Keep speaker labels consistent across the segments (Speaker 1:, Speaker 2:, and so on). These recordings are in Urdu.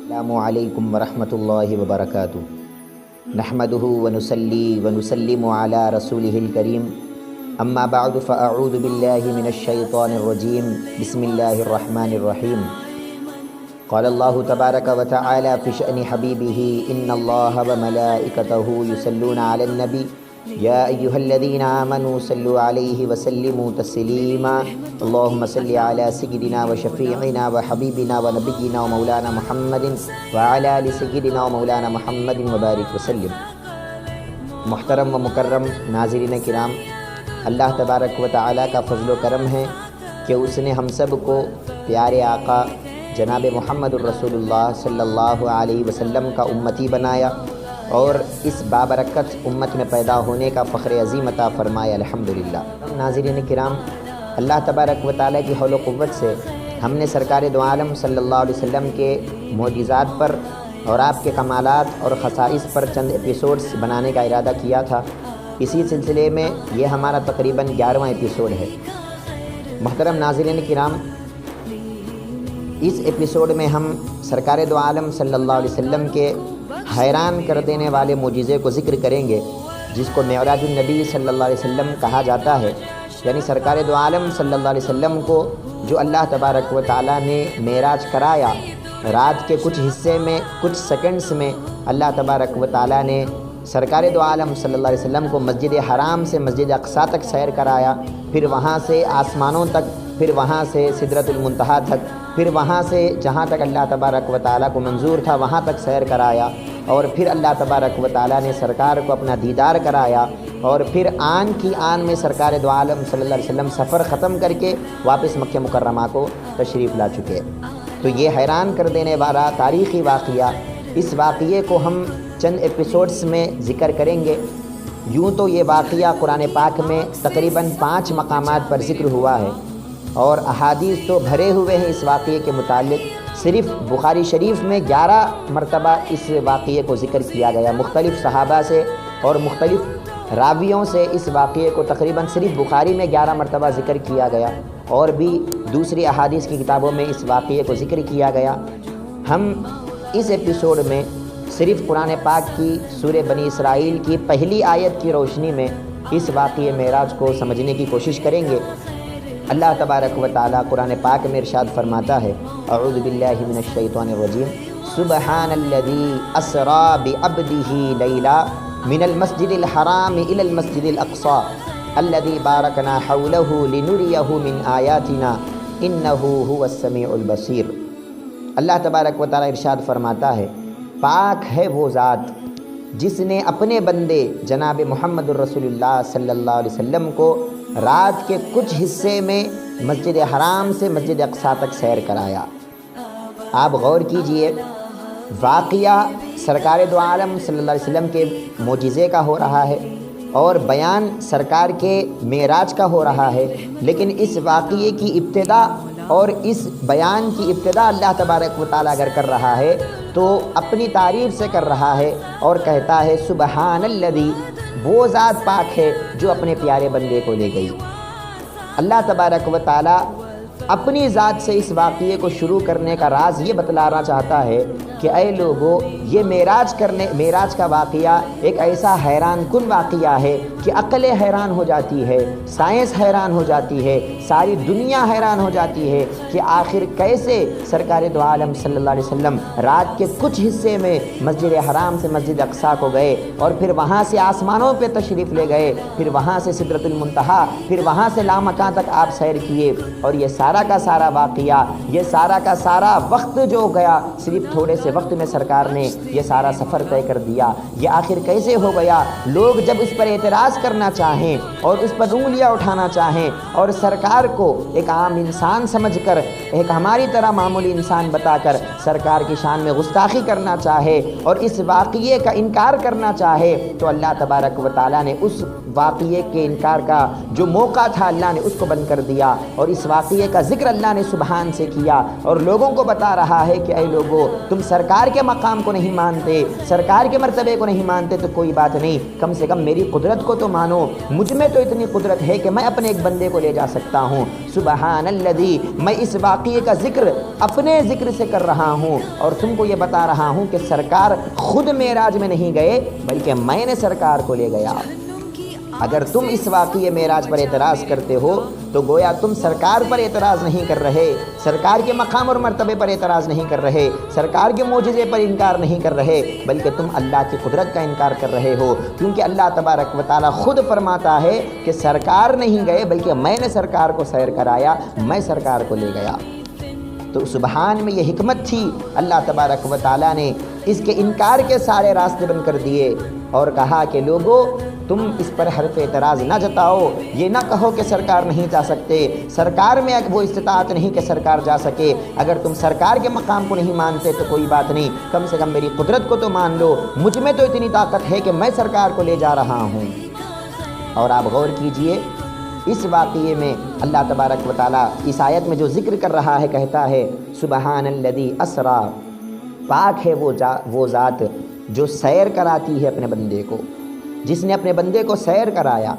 Speaker 1: السلام علیکم ورحمۃ اللہ وبرکاتہ۔ نحمدہ ونصلی ونسلم علی رسولہ الکریم، اما بعد فاعوذ باللہ من الشیطان الرجیم، بسم اللہ الرحمن الرحیم۔ قال اللہ تبارک وتعالی فی شأن حبیبہ ان اللہ وملائکتہ یصلون علی النبی یا ایہا الذین آمنوا صلوا علیہ وسلموا تسلیما، اللہم صل علی سیدنا وشفیعنا وحبیبنا ونبینا ومولانا محمد وعلی آل سیدنا ومولانا محمد وبارک وسلم۔ محترم و مکرم ناظرین کرام، اللہ تبارک و تعالی کا فضل و کرم ہے کہ اس نے ہم سب کو پیارے آقا جناب محمد الرسول اللہ صلی اللہ علیہ وسلم کا امتی بنایا اور اس بابرکت امت میں پیدا ہونے کا فخر عظیم عطا فرمایا، الحمدللہ۔ ناظرین کرام، اللہ تبارک و تعالیٰ کی حول و قوت سے ہم نے سرکار دو عالم صلی اللہ علیہ وسلم کے معجزات پر اور آپ کے کمالات اور خصائص پر چند ایپیسوڈز بنانے کا ارادہ کیا تھا۔ اسی سلسلے میں یہ ہمارا تقریباً 11واں ایپیسوڈ ہے۔ محترم ناظرین کرام، اس ایپیسوڈ میں ہم سرکار دو عالم صلی اللہ علیہ وسلم کے حیران کر دینے والے معجزے کو ذکر کریں گے، جس کو معراج النبی صلی اللہ علیہ وسلم کہا جاتا ہے، یعنی سرکار دو عالم صلی اللہ علیہ وسلم کو جو اللہ تبارک و تعالیٰ نے معراج کرایا، رات کے کچھ حصے میں کچھ سیکنڈز میں اللہ تبارک و تعالیٰ نے سرکار دو عالم صلی اللہ علیہ وسلم کو مسجد حرام سے مسجد اقصیٰ تک سیر کرایا، پھر وہاں سے آسمانوں تک، پھر وہاں سے سدرۃ المنتہا تک، پھر وہاں سے جہاں تک اللہ تبارک و تعالیٰ کو منظور تھا وہاں تک سیر کرایا، اور پھر اللہ تبارک و تعالیٰ نے سرکار کو اپنا دیدار کرایا، اور پھر آن کی آن میں سرکار دو عالم صلی اللہ علیہ وسلم سفر ختم کر کے واپس مکہ مکرمہ کو تشریف لا چکے۔ تو یہ حیران کر دینے والا تاریخی واقعہ، اس واقعے کو ہم چند ایپیسوڈز میں ذکر کریں گے۔ یوں تو یہ واقعہ قرآن پاک میں تقریباً 5 مقامات پر ذکر ہوا ہے، اور احادیث تو بھرے ہوئے ہیں اس واقعے کے متعلق۔ صرف بخاری شریف میں 11 مرتبہ اس واقعے کو ذکر کیا گیا، مختلف صحابہ سے اور مختلف راویوں سے اس واقعے کو تقریباً صرف بخاری میں 11 مرتبہ ذکر کیا گیا، اور بھی دوسری احادیث کی کتابوں میں اس واقعے کو ذکر کیا گیا۔ ہم اس ایپیسوڈ میں صرف قرآن پاک کی سورہ بنی اسرائیل کی پہلی آیت کی روشنی میں اس واقعے معراج کو سمجھنے کی کوشش کریں گے۔ اللہ تبارک و تعالیٰ قرآن پاک میں ارشاد فرماتا ہے، اعوذ باللہ من الشیطان الرجیم، سبحان الذی اسری بعبدہ لیلا من المسجد الحرام الی المسجد الاقصی الذی بارکنا حولہ لنریہ من آیاتنا انہ هو السمیع البصیر۔ اللہ تبارک و تعالیٰ ارشاد فرماتا ہے، پاک ہے وہ ذات جس نے اپنے بندے جناب محمد الرسول اللہ صلی اللہ علیہ وسلم کو رات کے کچھ حصے میں مسجد حرام سے مسجد اقصیٰ تک سیر کرایا۔ آپ غور کیجئے، واقعہ سرکار دو عالم صلی اللہ علیہ وسلم کے معجزے کا ہو رہا ہے اور بیان سرکار کے معراج کا ہو رہا ہے، لیکن اس واقعے کی ابتدا اور اس بیان کی ابتدا اللہ تبارک و تعالیٰ اگر کر رہا ہے تو اپنی تعریف سے کر رہا ہے، اور کہتا ہے سبحان الذی، وہ ذات پاک ہے جو اپنے پیارے بندے کو لے گئی۔ اللہ تبارک و تعالیٰ اپنی ذات سے اس واقعے کو شروع کرنے کا راز یہ بتلانا چاہتا ہے کہ اے لوگو، یہ معراج کا واقعہ ایک ایسا حیران کن واقعہ ہے کہ عقل حیران ہو جاتی ہے، سائنس حیران ہو جاتی ہے، ساری دنیا حیران ہو جاتی ہے کہ آخر کیسے سرکار دو عالم صلی اللہ علیہ وسلم رات کے کچھ حصے میں مسجد حرام سے مسجد اقصیٰ کو گئے، اور پھر وہاں سے آسمانوں پہ تشریف لے گئے، پھر وہاں سے سدرۃ المنتہا، پھر وہاں سے لامکان تک آپ سیر کیے، اور یہ سارا کا سارا واقعہ، یہ سارا کا سارا وقت جو گیا، صرف تھوڑے سے وقت میں سرکار نے یہ سارا سفر طے کر دیا۔ یہ آخر کیسے ہو گیا؟ لوگ جب اس پر اعتراض کرنا چاہیں اور اس پر انگلیاں اٹھانا چاہیں، اور سرکار کو ایک عام انسان سمجھ کر، ایک ہماری طرح معمولی انسان بتا کر سرکار کی شان میں گستاخی کرنا چاہے اور اس واقعے کا انکار کرنا چاہے، تو اللہ تبارک و تعالیٰ نے اس واقعے کے انکار کا جو موقع تھا اللہ نے اس کو بند کر دیا، اور اس واقعے کا ذکر اللہ نے سبحان سے کیا، اور لوگوں کو بتا رہا ہے کہ اے لوگو، تم سرکار کے مقام کو نہیں مانتے، سرکار کے مرتبے کو نہیں مانتے تو کوئی بات نہیں، کم سے کم میری قدرت کو تو مانو، مجھ میں تو اتنی قدرت ہے کہ میں اپنے ایک بندے کو لے جا سکتا ہوں۔ سبحان الذی، میں اس واقعے کا ذکر اپنے ذکر سے کر رہا ہوں، اور تم کو یہ بتا رہا ہوں کہ سرکار خود معراج میں نہیں گئے بلکہ میں نے سرکار کو لے گیا۔ اگر تم اس واقعے معراج پر اعتراض کرتے ہو تو گویا تم سرکار پر اعتراض نہیں کر رہے، سرکار کے مقام اور مرتبے پر اعتراض نہیں کر رہے، سرکار کے معجزے پر انکار نہیں کر رہے، بلکہ تم اللہ کی قدرت کا انکار کر رہے ہو، کیونکہ اللہ تبارک و تعالیٰ خود فرماتا ہے کہ سرکار نہیں گئے بلکہ میں نے سرکار کو سیر کرایا، میں سرکار کو لے گیا۔ تو سبحان میں یہ حکمت تھی، اللہ تبارک و تعالیٰ نے اس کے انکار کے سارے راستے بند کر دیے اور کہا کہ لوگو، تم اس پر حرف اعتراض نہ جتاؤ، یہ نہ کہو کہ سرکار نہیں جا سکتے، سرکار میں وہ استطاعت نہیں کہ سرکار جا سکے، اگر تم سرکار کے مقام کو نہیں مانتے تو کوئی بات نہیں، کم سے کم میری قدرت کو تو مان لو، مجھ میں تو اتنی طاقت ہے کہ میں سرکار کو لے جا رہا ہوں۔ اور آپ غور کیجئے، اس واقعے میں اللہ تبارک و تعالیٰ اس آیت میں جو ذکر کر رہا ہے، کہتا ہے سبحان الذی اسرا، پاک ہے وہ ذات جو سیر کراتی ہے اپنے بندے کو، جس نے اپنے بندے کو سیر کرایا۔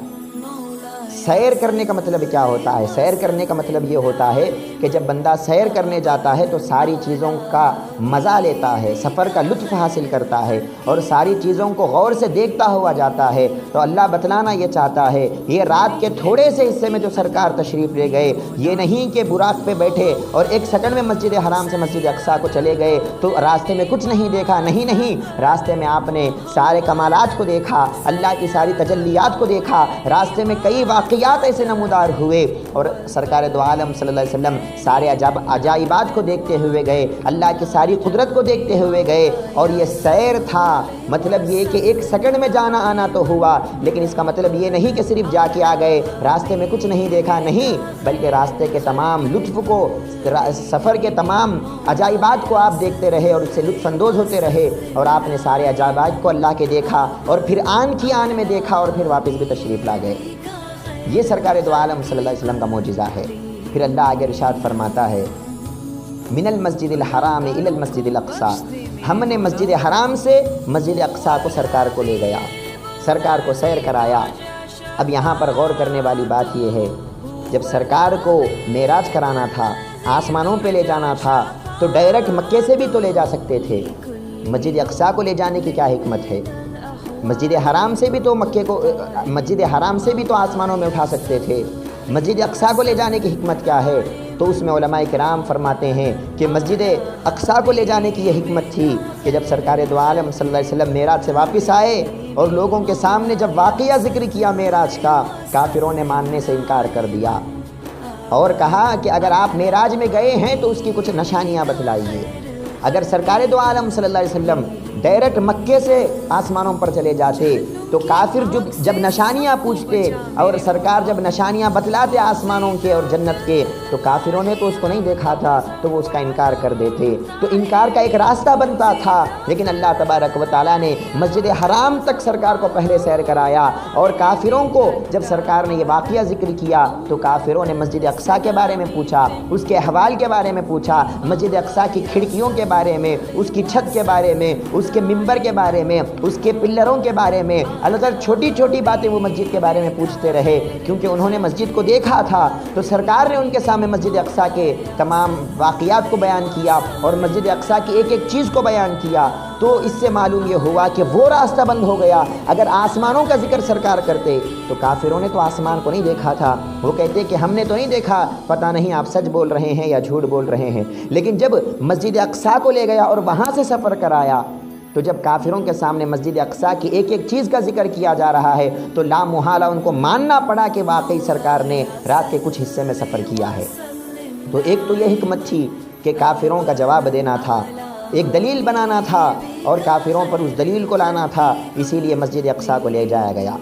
Speaker 1: سیر کرنے کا مطلب کیا ہوتا ہے؟ سیر کرنے کا مطلب یہ ہوتا ہے کہ جب بندہ سیر کرنے جاتا ہے تو ساری چیزوں کا مزہ لیتا ہے، سفر کا لطف حاصل کرتا ہے اور ساری چیزوں کو غور سے دیکھتا ہوا جاتا ہے۔ تو اللہ بتلانا یہ چاہتا ہے، یہ رات کے تھوڑے سے حصے میں جو سرکار تشریف لے گئے، یہ نہیں کہ براق پہ بیٹھے اور ایک سیکنڈ میں مسجد حرام سے مسجد اقصیٰ کو چلے گئے تو راستے میں کچھ نہیں دیکھا، نہیں، راستے میں آپ نے سارے کمالات کو دیکھا، اللہ کی ساری تجلیات کو دیکھا، راستے میں کئی واقعات ایسے نمودار ہوئے، اور سرکار دو عالم صلی اللہ علیہ وسلم سارے عجائبات کو دیکھتے ہوئے گئے، اللہ کی ساری قدرت کو دیکھتے ہوئے گئے، اور یہ سیر تھا۔ مطلب یہ کہ ایک سیکنڈ میں جانا آنا تو ہوا، لیکن اس کا مطلب یہ نہیں کہ صرف جا کے آ گئے، راستے میں کچھ نہیں دیکھا، نہیں، بلکہ راستے کے تمام لطف کو، سفر کے تمام عجائبات کو آپ دیکھتے رہے اور اس سے لطف اندوز ہوتے رہے، اور آپ نے سارے عجائبات کو اللہ کے دیکھا اور پھر آن کی آن میں دیکھا اور پھر واپس بھی تشریف لا گئے۔ یہ سرکار دو عالم صلی اللہ علیہ وسلم کا معجزہ ہے۔ پھر اللہ آگے ارشاد فرماتا ہے من المسجد الحرام الی المسجد الاقصیٰ، ہم نے مسجد حرام سے مسجد اقصیٰ کو سرکار کو لے گیا، سرکار کو سیر کرایا۔ اب یہاں پر غور کرنے والی بات یہ ہے، جب سرکار کو معراج کرانا تھا، آسمانوں پہ لے جانا تھا، تو ڈائریکٹ مکے سے بھی تو لے جا سکتے تھے، مسجد اقصیٰ کو لے جانے کی کیا حکمت ہے؟ مسجد حرام سے بھی تو مسجد حرام سے بھی تو آسمانوں میں اٹھا سکتے تھے، مسجد اقصیٰ کو لے جانے کی حکمت کیا ہے؟ تو اس میں علماء کرام فرماتے ہیں کہ مسجد اقصیٰ کو لے جانے کی یہ حکمت تھی کہ جب سرکار دو عالم صلی اللہ علیہ وسلم معراج سے واپس آئے اور لوگوں کے سامنے جب واقعہ ذکر کیا معراج کا، کافروں نے ماننے سے انکار کر دیا اور کہا کہ اگر آپ معراج میں گئے ہیں تو اس کی کچھ نشانیاں بتلائیے۔ اگر سرکار دو عالم صلی اللہ علیہ وسلم ڈائریکٹ مکے سے آسمانوں پر چلے جاتے تو کافر جب نشانیاں پوچھتے اور سرکار جب نشانیاں بتلاتے آسمانوں کے اور جنت کے، تو کافروں نے تو اس کو نہیں دیکھا تھا تو وہ اس کا انکار کر دیتے، تو انکار کا ایک راستہ بنتا تھا۔ لیکن اللہ تبارک و تعالیٰ نے مسجد حرام تک سرکار کو پہلے سیر کرایا، اور کافروں کو جب سرکار نے یہ واقعہ ذکر کیا تو کافروں نے مسجد اقصیٰ کے بارے میں پوچھا، اس کے احوال کے بارے میں پوچھا، مسجد اقصیٰ کی کھڑکیوں کے بارے میں، اس کی چھت کے بارے میں، اس کے ممبر کے بارے میں، اس کے پلروں کے بارے میں، الگ چھوٹی چھوٹی باتیں وہ مسجد کے بارے میں پوچھتے رہے، کیونکہ انہوں نے مسجد کو دیکھا تھا۔ تو سرکار نے ان کے سامنے مسجد اقصیٰ کے تمام واقعات کو بیان کیا اور مسجد اقصیٰ کی ایک ایک چیز کو بیان کیا، تو اس سے معلوم یہ ہوا کہ وہ راستہ بند ہو گیا۔ اگر آسمانوں کا ذکر سرکار کرتے تو کافروں نے تو آسمان کو نہیں دیکھا تھا، وہ کہتے کہ ہم نے تو نہیں دیکھا، پتہ نہیں آپ سچ بول رہے ہیں یا جھوٹ بول رہے ہیں۔ لیکن جب مسجد اقصیٰ کو لے گیا اور وہاں سے سفر کرایا، تو جب کافروں کے سامنے مسجد اقصیٰ کی ایک ایک چیز کا ذکر کیا جا رہا ہے تو لا محالہ ان کو ماننا پڑا کہ واقعی سرکار نے رات کے کچھ حصے میں سفر کیا ہے۔ تو ایک تو یہ حکمت تھی کہ کافروں کا جواب دینا تھا، ایک دلیل بنانا تھا اور کافروں پر اس دلیل کو لانا تھا، اسی لیے مسجد اقصیٰ کو لے جایا گیا۔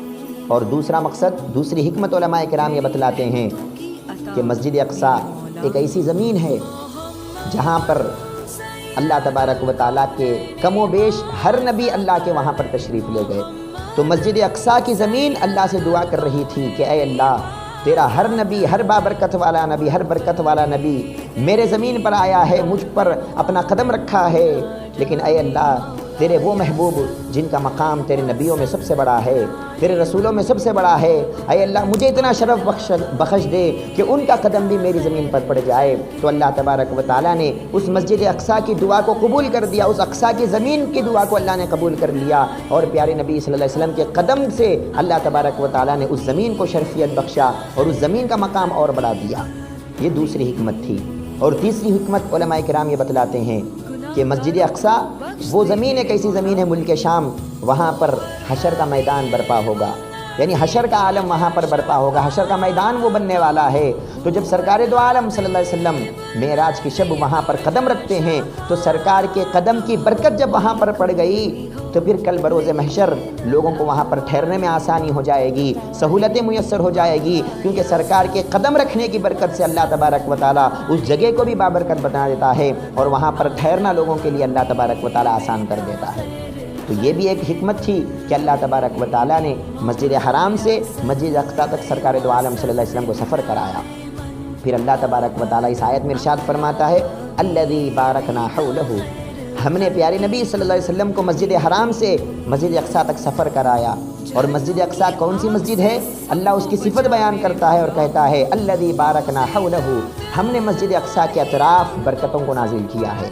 Speaker 1: اور دوسرا مقصد، دوسری حکمت علماء کرام یہ بتلاتے ہیں کہ مسجد اقصیٰ ایک ایسی زمین ہے جہاں پر اللہ تبارک و تعالیٰ کے کم و بیش ہر نبی اللہ کے وہاں پر تشریف لے گئے، تو مسجد اقصیٰ کی زمین اللہ سے دعا کر رہی تھی کہ اے اللہ تیرا ہر نبی، ہر بابرکت والا نبی، ہر برکت والا نبی میرے زمین پر آیا ہے، مجھ پر اپنا قدم رکھا ہے، لیکن اے اللہ تیرے وہ محبوب جن کا مقام تیرے نبیوں میں سب سے بڑا ہے، تیرے رسولوں میں سب سے بڑا ہے، اے اللہ مجھے اتنا شرف بخش دے کہ ان کا قدم بھی میری زمین پر پڑ جائے۔ تو اللہ تبارک و تعالیٰ نے اس مسجد اقصیٰ کی دعا کو قبول کر دیا، اس اقصیٰ کی زمین کی دعا کو اللہ نے قبول کر لیا، اور پیارے نبی صلی اللہ علیہ وسلم کے قدم سے اللہ تبارک و تعالیٰ نے اس زمین کو شرفیت بخشا اور اس زمین کا مقام اور بڑھا دیا۔ یہ دوسری حکمت تھی۔ اور تیسری حکمت علماء کرام یہ بتلاتے ہیں کہ مسجد اقصیٰ وہ زمین ایک ایسی زمین ہے ملک شام، وہاں پر حشر کا میدان برپا ہوگا، یعنی حشر کا عالم وہاں پر برپا ہوگا، حشر کا میدان وہ بننے والا ہے۔ تو جب سرکار دو عالم صلی اللہ علیہ وسلم معراج کی شب وہاں پر قدم رکھتے ہیں تو سرکار کے قدم کی برکت جب وہاں پر پڑ گئی تو پھر کل بروز محشر لوگوں کو وہاں پر ٹھہرنے میں آسانی ہو جائے گی، سہولتیں میسر ہو جائے گی، کیونکہ سرکار کے قدم رکھنے کی برکت سے اللہ تبارک و تعالیٰ اس جگہ کو بھی بابرکت بنا دیتا ہے اور وہاں پر ٹھہرنا لوگوں کے لیے اللہ تبارک و تعالیٰ آسان کر دیتا ہے۔ تو یہ بھی ایک حکمت تھی کہ اللہ تبارک و تعالیٰ نے مسجد حرام سے مسجد اقصیٰ تک سرکار دو عالم صلی اللہ علیہ وسلم کو سفر کرایا۔ پھر اللہ تبارک و تعالیٰ اس آیت میں ارشاد فرماتا ہے الذی بارکنا حولہ، ہم نے پیارے نبی صلی اللہ علیہ وسلم کو مسجد حرام سے مسجد اقصیٰ تک سفر کرایا۔ اور مسجد اقصیٰ کون سی مسجد ہے؟ اللہ اس کی صفت بیان کرتا ہے اور کہتا ہے الذی بارکنا حولہ، ہم نے مسجد اقصیٰ کے اطراف برکتوں کو نازل کیا ہے۔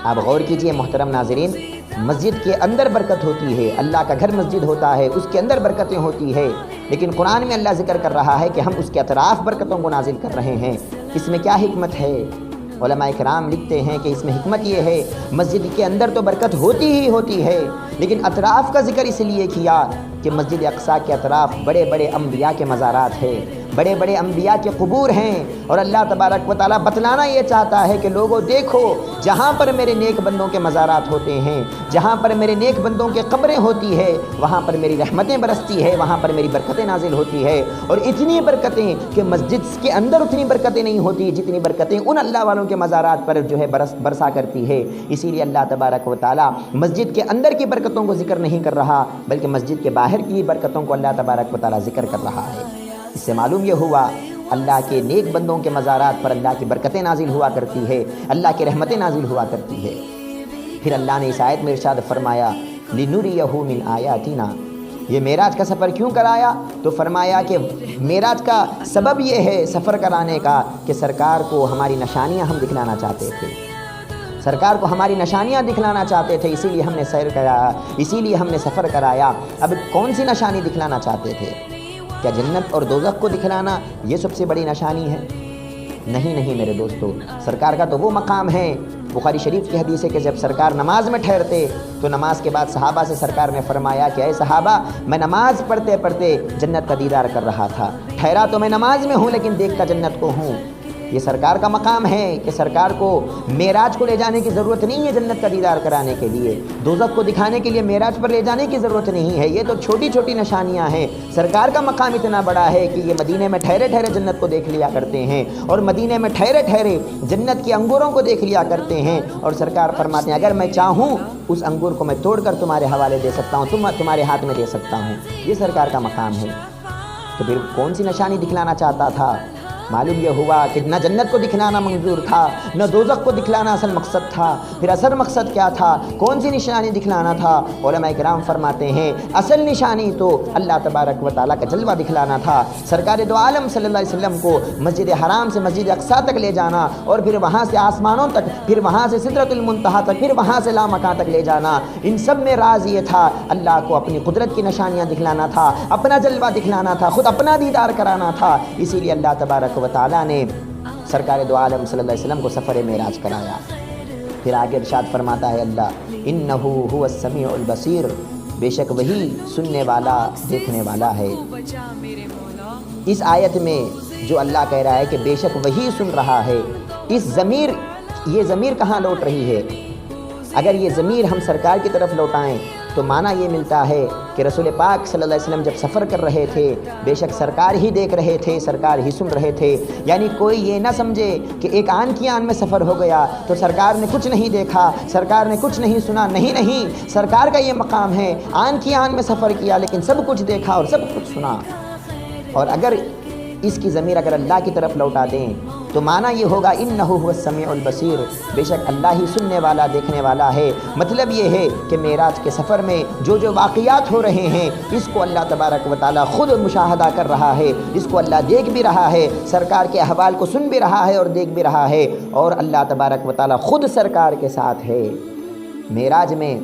Speaker 1: آپ غور کیجئے محترم ناظرین، مسجد کے اندر برکت ہوتی ہے، اللہ کا گھر مسجد ہوتا ہے، اس کے اندر برکتیں ہوتی ہے، لیکن قرآن میں اللہ ذکر کر رہا ہے کہ ہم اس کے اطراف برکتوں کو نازل کر رہے ہیں۔ اس میں کیا حکمت ہے؟ علماء کرام لکھتے ہیں کہ اس میں حکمت یہ ہے مسجد کے اندر تو برکت ہوتی ہی ہوتی ہے، لیکن اطراف کا ذکر اس لیے کیا کہ مسجد اقصیٰ کے اطراف بڑے بڑے انبیاء کے مزارات ہیں، بڑے بڑے انبیاء کے قبور ہیں، اور اللہ تبارک و تعالیٰ بتلانا یہ چاہتا ہے کہ لوگوں دیکھو جہاں پر میرے نیک بندوں کے مزارات ہوتے ہیں، جہاں پر میرے نیک بندوں کے قبریں ہوتی ہے، وہاں پر میری رحمتیں برستی ہے، وہاں پر میری برکتیں نازل ہوتی ہے، اور اتنی برکتیں کہ مسجد کے اندر اتنی برکتیں نہیں ہوتی جتنی برکتیں ان اللہ والوں کے مزارات پر جو ہے برسا کرتی ہے۔ اسی لیے اللہ تبارک و تعالیٰ مسجد کے اندر کی برکتوں کو ذکر نہیں کر رہا بلکہ مسجد کے باہر کی برکتوں کو اللہ تبارک و تعالیٰ ذکر کر رہا ہے۔ اس سے معلوم یہ ہوا اللہ کے نیک بندوں کے مزارات پر اللہ کی برکتیں نازل ہوا کرتی ہے، اللہ کی رحمتیں نازل ہوا کرتی ہے۔ پھر اللہ نے اس آیت میں ارشاد فرمایا لِنُرِيَهُ مِنْ آیَاتِنَا، یہ معراج کا سفر کیوں کرایا؟ تو فرمایا کہ معراج کا سبب یہ ہے سفر کرانے کا کہ سرکار کو ہماری نشانیاں ہم دکھلانا چاہتے تھے، سرکار کو ہماری نشانیاں دکھلانا چاہتے تھے، اسی لیے ہم نے سیر کرایا، اسی لیے ہم نے سفر کرایا۔ اب کون سی نشانی دکھلانا چاہتے تھے؟ کیا جنت اور دوزخ کو دکھلانا یہ سب سے بڑی نشانی ہے؟ نہیں میرے دوستو، سرکار کا تو وہ مقام ہے، بخاری شریف کی حدیث ہے کہ جب سرکار نماز میں ٹھہرتے تو نماز کے بعد صحابہ سے سرکار نے فرمایا کہ اے صحابہ، میں نماز پڑھتے پڑھتے جنت کا دیدار کر رہا تھا، ٹھہرا تو میں نماز میں ہوں لیکن دیکھتا جنت کو ہوں۔ یہ سرکار کا مقام ہے کہ سرکار کو معراج کو لے جانے کی ضرورت نہیں ہے جنت کا دیدار کرانے کے لیے، دوزخ کو دکھانے کے لیے معراج پر لے جانے کی ضرورت نہیں ہے، یہ تو چھوٹی چھوٹی نشانیاں ہیں۔ سرکار کا مقام اتنا بڑا ہے کہ یہ مدینے میں ٹھہرے ٹھہرے جنت کو دیکھ لیا کرتے ہیں، اور مدینے میں ٹھہرے ٹھہرے جنت کے انگوروں کو دیکھ لیا کرتے ہیں، اور سرکار فرماتے ہیں اگر میں چاہوں اس انگور کو میں توڑ کر تمہارے حوالے دے سکتا ہوں، تمہارے ہاتھ میں دے سکتا ہوں۔ یہ سرکار کا مقام ہے۔ تو پھر کون سی نشانی دکھلانا چاہتا تھا؟ معلوم یہ ہوا کہ نہ جنت کو دکھلانا منظور تھا، نہ دوزخ کو دکھلانا اصل مقصد تھا۔ پھر اصل مقصد کیا تھا؟ کون سی نشانی دکھلانا تھا؟ علماء کرام فرماتے ہیں اصل نشانی تو اللہ تبارک و تعالیٰ کا جلوہ دکھلانا تھا، سرکار دو عالم صلی اللہ علیہ وسلم کو مسجد حرام سے مسجد اقصیٰ تک لے جانا، اور پھر وہاں سے آسمانوں تک، پھر وہاں سے سدرۃ المنتہا تک، پھر وہاں سے لامکان تک لے جانا۔ ان سب میں راز یہ تھا اللہ کو اپنی قدرت کی نشانیاں دکھلانا تھا، اپنا جلوہ دکھلانا تھا، خود اپنا دیدار کرانا تھا۔ اسی لیے اللہ تبارک و تعالیٰ نے سرکار دو عالم صلی اللہ علیہ وسلم کو سفر معراج کرایا۔ پھر آگے ارشاد فرماتا ہے اللہ انہ هو السمیع البصیر، بے شک وہی سننے والا دیکھنے والا ہے۔ اس آیت میں جو اللہ کہہ رہا ہے کہ بے شک وہی سن رہا ہے، یہ ضمیر کہاں لوٹ رہی ہے؟ اگر یہ ضمیر ہم سرکار کی طرف لوٹائیں تو معنی یہ ملتا ہے کہ رسول پاک صلی اللہ علیہ وسلم جب سفر کر رہے تھے بے شک سرکار ہی دیکھ رہے تھے، سرکار ہی سن رہے تھے، یعنی کوئی یہ نہ سمجھے کہ ایک آن کی آن میں سفر ہو گیا تو سرکار نے کچھ نہیں دیکھا، سرکار نے کچھ نہیں سنا، نہیں، سرکار کا یہ مقام ہے، آن کی آن میں سفر کیا لیکن سب کچھ دیکھا اور سب کچھ سنا۔ اور اگر اس کی ضمیر اگر اللہ کی طرف لوٹا دیں تو معنی یہ ہوگا انہ هو السمیع البصیر، بے شک اللہ ہی سننے والا دیکھنے والا ہے۔ مطلب یہ ہے کہ معراج کے سفر میں جو واقعات ہو رہے ہیں اس کو اللہ تبارک و تعالیٰ خود مشاہدہ کر رہا ہے، اس کو اللہ دیکھ بھی رہا ہے، سرکار کے احوال کو سن بھی رہا ہے اور دیکھ بھی رہا ہے، اور اللہ تبارک و تعالیٰ خود سرکار کے ساتھ ہے۔ معراج میں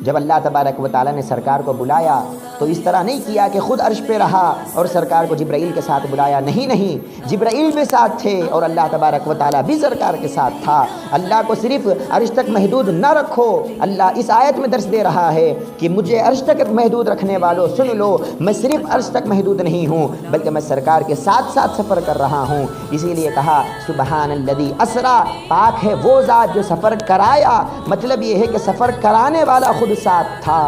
Speaker 1: جب اللہ تبارک و تعالیٰ نے سرکار کو بلایا تو اس طرح نہیں کیا کہ خود عرش پہ رہا اور سرکار کو جبرائیل کے ساتھ بلایا، نہیں، جبرائیل بھی ساتھ تھے اور اللہ تبارک و تعالیٰ بھی سرکار کے ساتھ تھا۔ اللہ کو صرف عرش تک محدود نہ رکھو، اللہ اس آیت میں درس دے رہا ہے کہ مجھے عرش تک محدود رکھنے والوں سن لو، میں صرف عرش تک محدود نہیں ہوں بلکہ میں سرکار کے ساتھ سفر کر رہا ہوں۔ اسی لیے کہا سبحان الذی اسریٰ، پاک ہے وہ ذات جو سفر کرایا، مطلب یہ ہے کہ سفر کرانے والا خود ساتھ تھا۔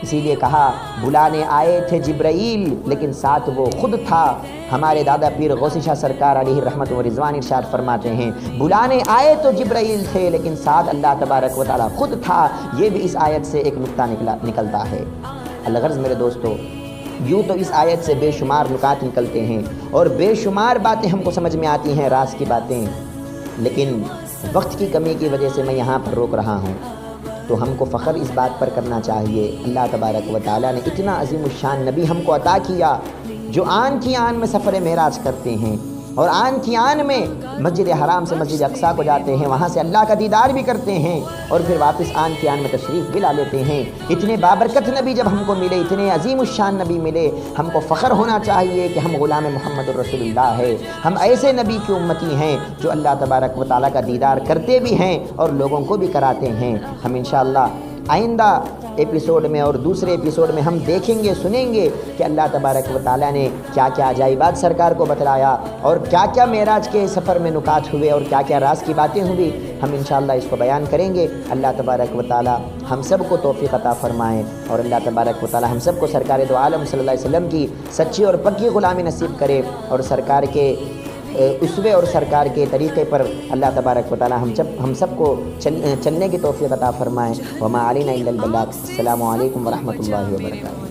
Speaker 1: اسی لیے کہا بلانے آئے تھے جبرائیل لیکن ساتھ وہ خود تھا۔ ہمارے دادا پیر غوثی شاہ سرکار علیہ رحمت و رضوان ارشاد فرماتے ہیں بلانے آئے تو جبرائیل تھے لیکن ساتھ اللہ تبارک و تعالیٰ خود تھا۔ یہ بھی اس آیت سے ایک نقطہ نکلتا ہے۔ الغرض میرے دوستو، یوں تو اس آیت سے بے شمار نکات نکلتے ہیں اور بے شمار باتیں ہم کو سمجھ میں آتی ہیں، راز کی باتیں، لیکن وقت کی کمی کی وجہ سے میں یہاں پر روک رہا ہوں۔ تو ہم کو فخر اس بات پر کرنا چاہیے اللہ تبارک و تعالیٰ نے اتنا عظیم الشان نبی ہم کو عطا کیا جو آن کی آن میں سفر معراج کرتے ہیں اور آن کی آن میں مسجد حرام سے مسجد اقصیٰ کو جاتے ہیں، وہاں سے اللہ کا دیدار بھی کرتے ہیں اور پھر واپس آن کی آن میں تشریف بھی لا لیتے ہیں۔ اتنے بابرکت نبی جب ہم کو ملے، اتنے عظیم الشان نبی ملے، ہم کو فخر ہونا چاہیے کہ ہم غلام محمد الرسول اللہ ہے، ہم ایسے نبی کی امتی ہیں جو اللہ تبارک و تعالیٰ کا دیدار کرتے بھی ہیں اور لوگوں کو بھی کراتے ہیں۔ ہم انشاءاللہ آئندہ ایپیسوڈ میں اور دوسرے ایپیسوڈ میں ہم دیکھیں گے، سنیں گے کہ اللہ تبارک و تعالیٰ نے کیا کیا عجائبات سرکار کو بتلایا اور کیا کیا معراج کے سفر میں نکات ہوئے اور کیا کیا راز کی باتیں ہوئی۔ ہم انشاءاللہ اس کو بیان کریں گے۔ اللہ تبارک و تعالیٰ ہم سب کو توفیق عطا فرمائیں اور اللہ تبارک و تعالیٰ ہم سب کو سرکار دو عالم صلی اللہ علیہ وسلم کی سچی اور پکی غلامی نصیب کرے اور سرکار کے اسوے اور سرکار کے طریقے پر اللہ تبارک و تعالیٰ ہم سب کو چلنے کی توفیق عطا فرمائے۔ وما علینا الا البلاغ۔ السلام علیکم ورحمۃ اللہ وبرکاتہ۔